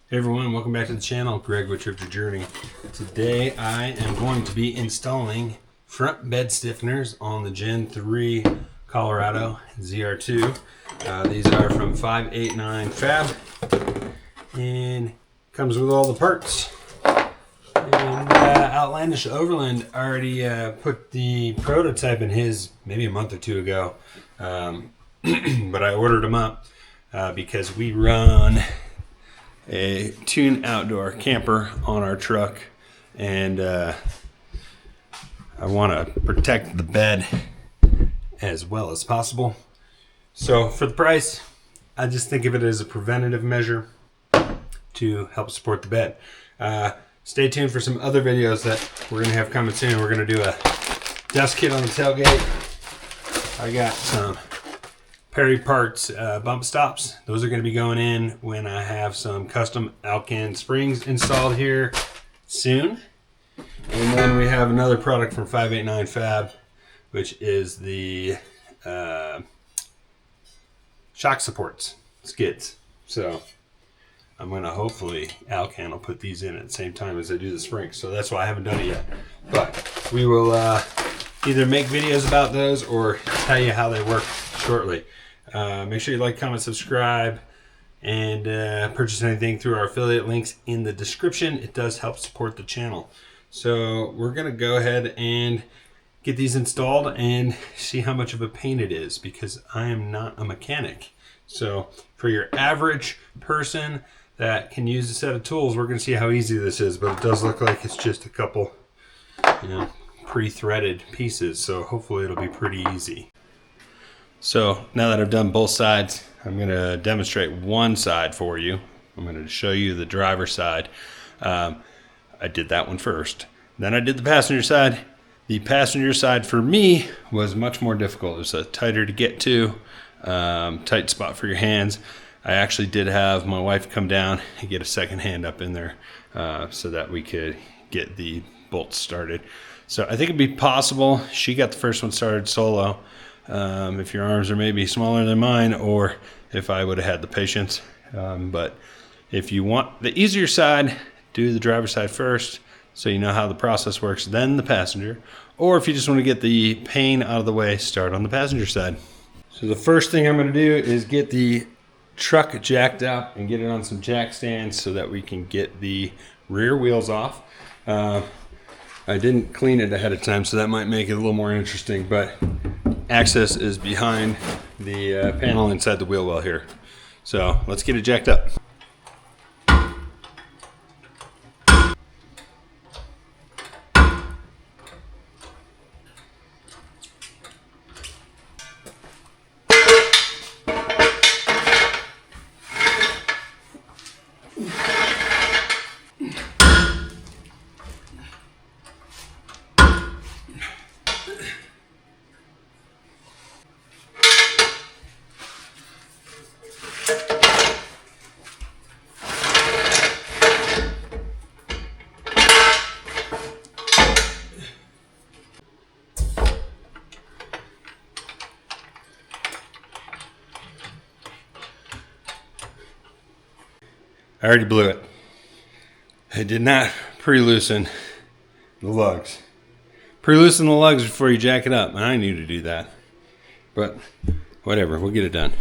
Hey everyone, welcome back to the channel. Greg with DRIFTERJOURNEY. Today I am going to be installing front bed stiffeners on the Gen 3 Colorado ZR2. These are from 589 Fab and comes with all the parts. And Outlandish Overland already put the prototype in his maybe a month or two ago, but I ordered them up because we run a Tune outdoor camper on our truck, and I want to protect the bed as well as possible. So for the price, I just think of it as a preventative measure to help support the bed. Stay tuned for some other videos that we're going to have coming soon. We're going to do a dust kit on the tailgate. I got some Perry Parts bump stops. Those are going to be going in when I have some custom Alcan springs installed here soon. And then we have another product from 589 Fab, which is the shock supports, skids. So I'm going to hopefully, Alcan will put these in at the same time as I do the springs. So that's why I haven't done it yet. But we will either make videos about those or tell you how they work shortly. Make sure you like, comment, subscribe, and purchase anything through our affiliate links in the description. It does help support the channel. So we're going to go ahead and get these installed and see how much of a pain it is, because I am not a mechanic. So for your average person that can use a set of tools, we're going to see how easy this is, but it does look like it's just a couple, pre-threaded pieces. So hopefully it'll be pretty easy. So now that I've done both sides, I'm going to demonstrate one side for you. I'm going to show you the driver's side. I did that one first. Then I did the passenger side. The passenger side for me was much more difficult. It was tighter to get to, tight spot for your hands. I actually did have my wife come down and get a second hand up in there so that we could get the bolts started. So I think it'd be possible. She got the first one started solo. If your arms are maybe smaller than mine, or if I would have had the patience. But if you want the easier side, do the driver's side first so you know how the process works, then the passenger. Or if you just want to get the pain out of the way, start on the passenger side. So the first thing I'm going to do is get the truck jacked up and get it on some jack stands so that we can get the rear wheels off. I didn't clean it ahead of time, so that might make it a little more interesting, but access is behind the panel inside the wheel well here. So let's get it jacked up. I already blew it. I did not pre-loosen the lugs. Pre-loosen the lugs before you jack it up. And I knew to do that. But whatever, we'll get it done.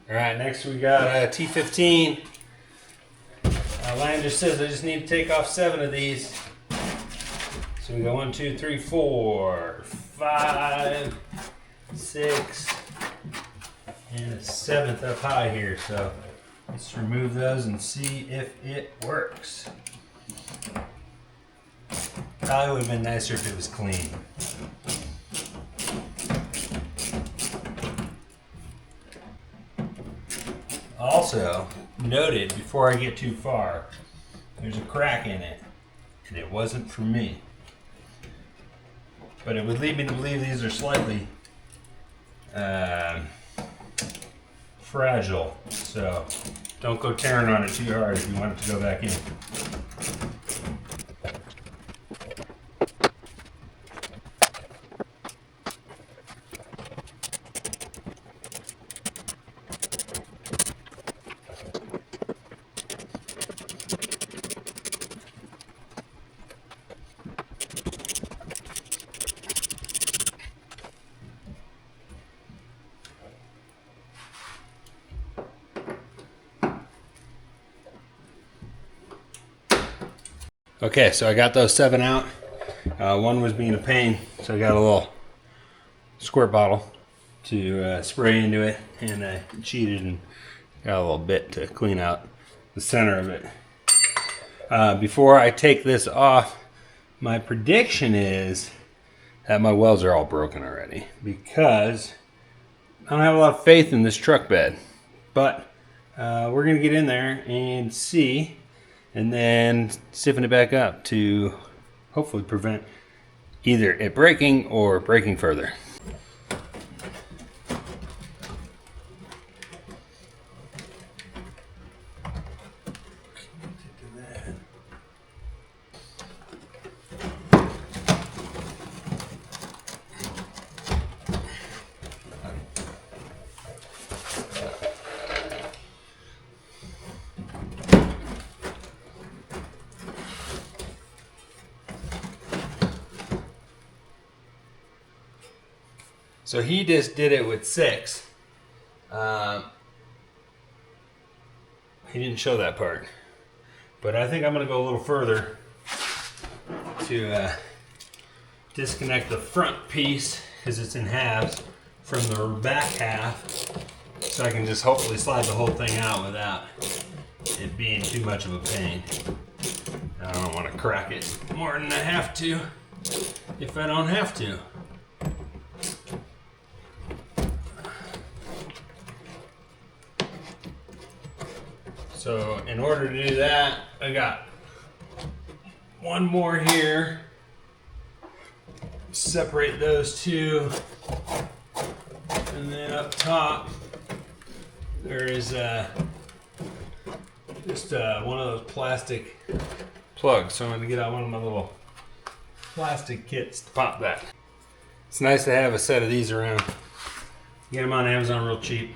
All right, next we got a T15. Outlandish says I just need to take off 7 of these. So we go 1, 2, 3, 4, 5, 6, and a 7th up high here. So let's remove those and see if it works. Probably would have been nicer if it was clean. Also, noted before I get too far, there's a crack in it, and it wasn't for me. But it would lead me to believe these are slightly fragile, so don't go tearing on it too hard if you want it to go back in. Okay, so I got those 7 out. One was being a pain, so I got a little squirt bottle to spray into it, and I cheated and got a little bit to clean out the center of it. Before I take this off, my prediction is that my welds are all broken already because I don't have a lot of faith in this truck bed. But we're going to get in there and see, and then stiffen it back up to hopefully prevent either it breaking or breaking further. So he just did it with 6. He didn't show that part. But I think I'm going to go a little further to disconnect the front piece, because it's in halves, from the back half, so I can just hopefully slide the whole thing out without it being too much of a pain. I don't want to crack it more than I have to if I don't have to. So in order to do that, I got one more here. Separate those two. And then up top, there is just one of those plastic plugs. So I'm going to get out one of my little plastic kits to pop that. It's nice to have a set of these around. Get them on Amazon real cheap.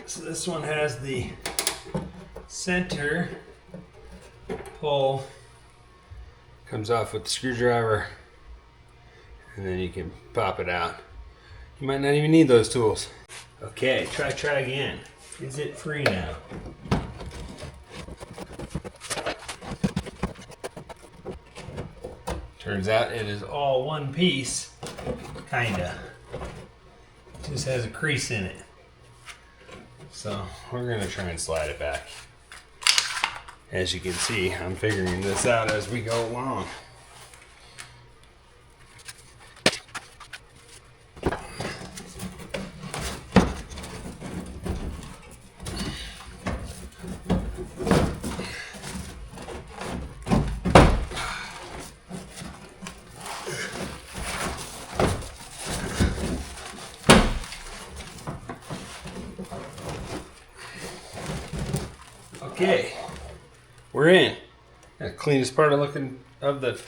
So this one has the center hole, comes off with the screwdriver, and then you can pop it out. You might not even need those tools. Okay, try again. Is it free now? Turns out it is all one piece, kinda. Just has a crease in it. So we're gonna try and slide it back. As you can see, I'm figuring this out as we go along. Okay, we're in. The cleanest part of the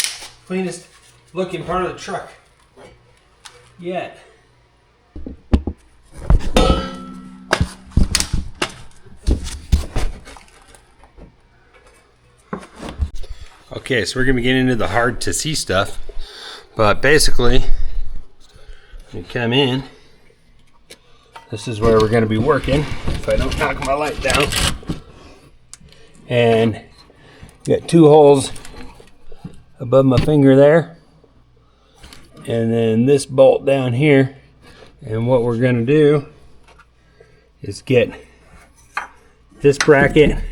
cleanest looking part of the truck yet. Okay, so we're gonna be getting into the hard to see stuff, but basically, You come in. This is where we're going to be working if I don't knock my light down. And you got 2 holes above my finger there. And then this bolt down here. And what we're going to do is get this bracket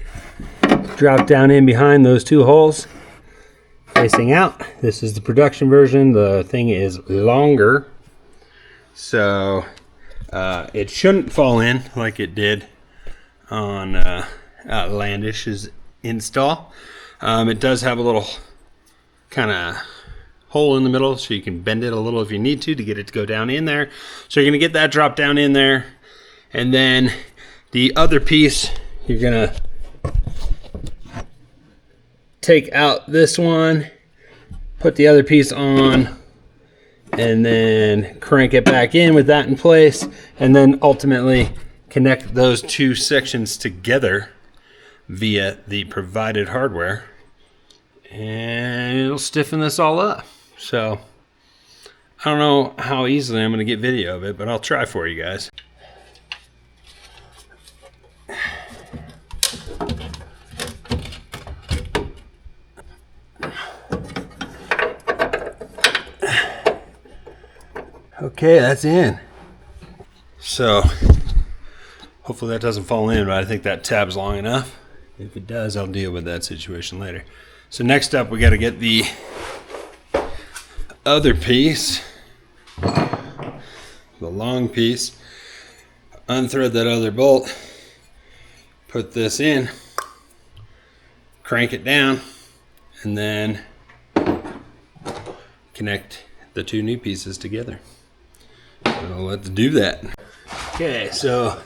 drop down in behind those 2 holes facing out. This is the production version. The thing is longer, so it shouldn't fall in like it did on Outlandish's install. It does have a little kind of hole in the middle, so you can bend it a little if you need to get it to go down in there. So you're going to get that drop down in there, and then the other piece, you're going to take out this one, put the other piece on, and then crank it back in with that in place, and then ultimately connect those 2 sections together via the provided hardware, and it'll stiffen this all up. So I don't know how easily I'm going to get video of it, but I'll try for you guys. Okay, that's in. So hopefully that doesn't fall in, but I think that tab's long enough. If it does, I'll deal with that situation later. So next up, we got to get the other piece, the long piece, unthread that other bolt, put this in, crank it down, and then connect the 2 new pieces together. So let's do that. Okay, so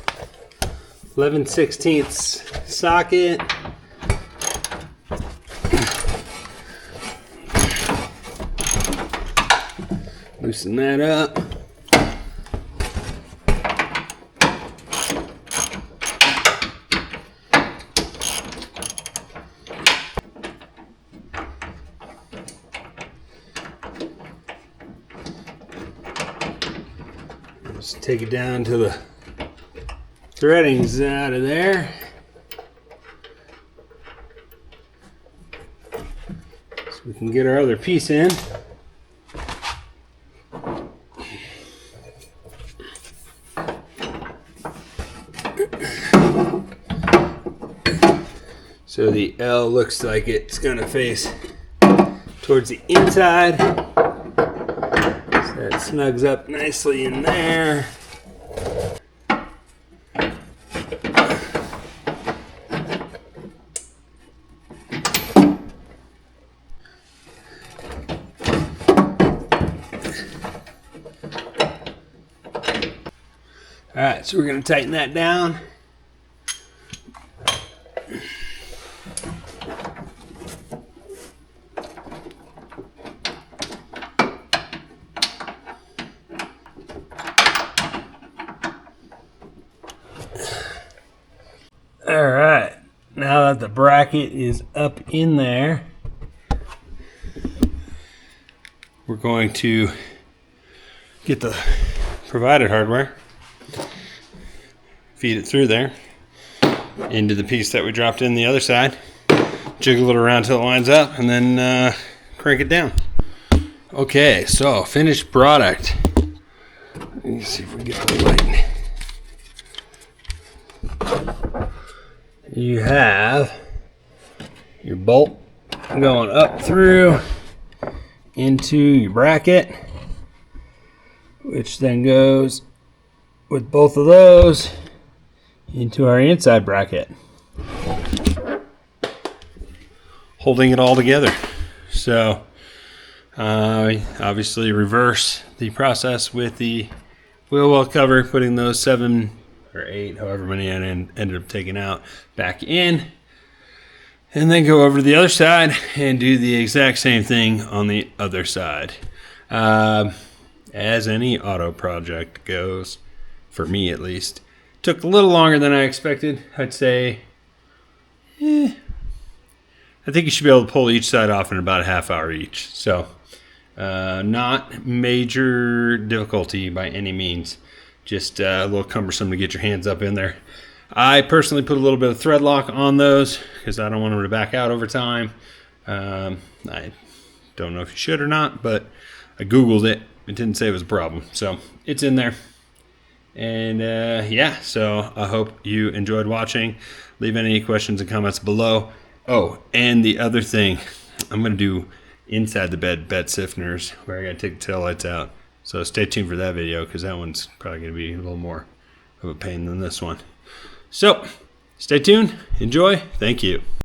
11/16 socket. Loosen that up. Just take it down to the threading's out of there. So we can get our other piece in. So the L looks like it's going to face towards the inside. So that snugs up nicely in there. All right, so we're going to tighten that down. All right, now that the bracket is up in there, we're going to get the provided hardware, feed it through there into the piece that we dropped in the other side, jiggle it around till it lines up, and then crank it down. Okay, so finished product. Let me see if we get the light. You have your bolt going up through into your bracket, which then goes with both of those into our inside bracket, holding it all together. So obviously reverse the process with the wheel well cover, putting those 7 or 8, however many I ended up taking out, back in, and then go over to the other side and do the exact same thing on the other side. As any auto project goes, for me at least, took a little longer than I expected. I'd say, I think you should be able to pull each side off in about a half hour each. So Not major difficulty by any means, just a little cumbersome to get your hands up in there. I personally put a little bit of thread lock on those because I don't want them to back out over time. I don't know if you should or not, but I Googled it. It didn't say it was a problem, so it's in there. And yeah, so I hope you enjoyed watching. Leave any questions and comments below. Oh, and the other thing, I'm going to do inside the bed stiffeners where I got to take the taillights out. So stay tuned for that video because that one's probably going to be a little more of a pain than this one. So stay tuned. Enjoy. Thank you.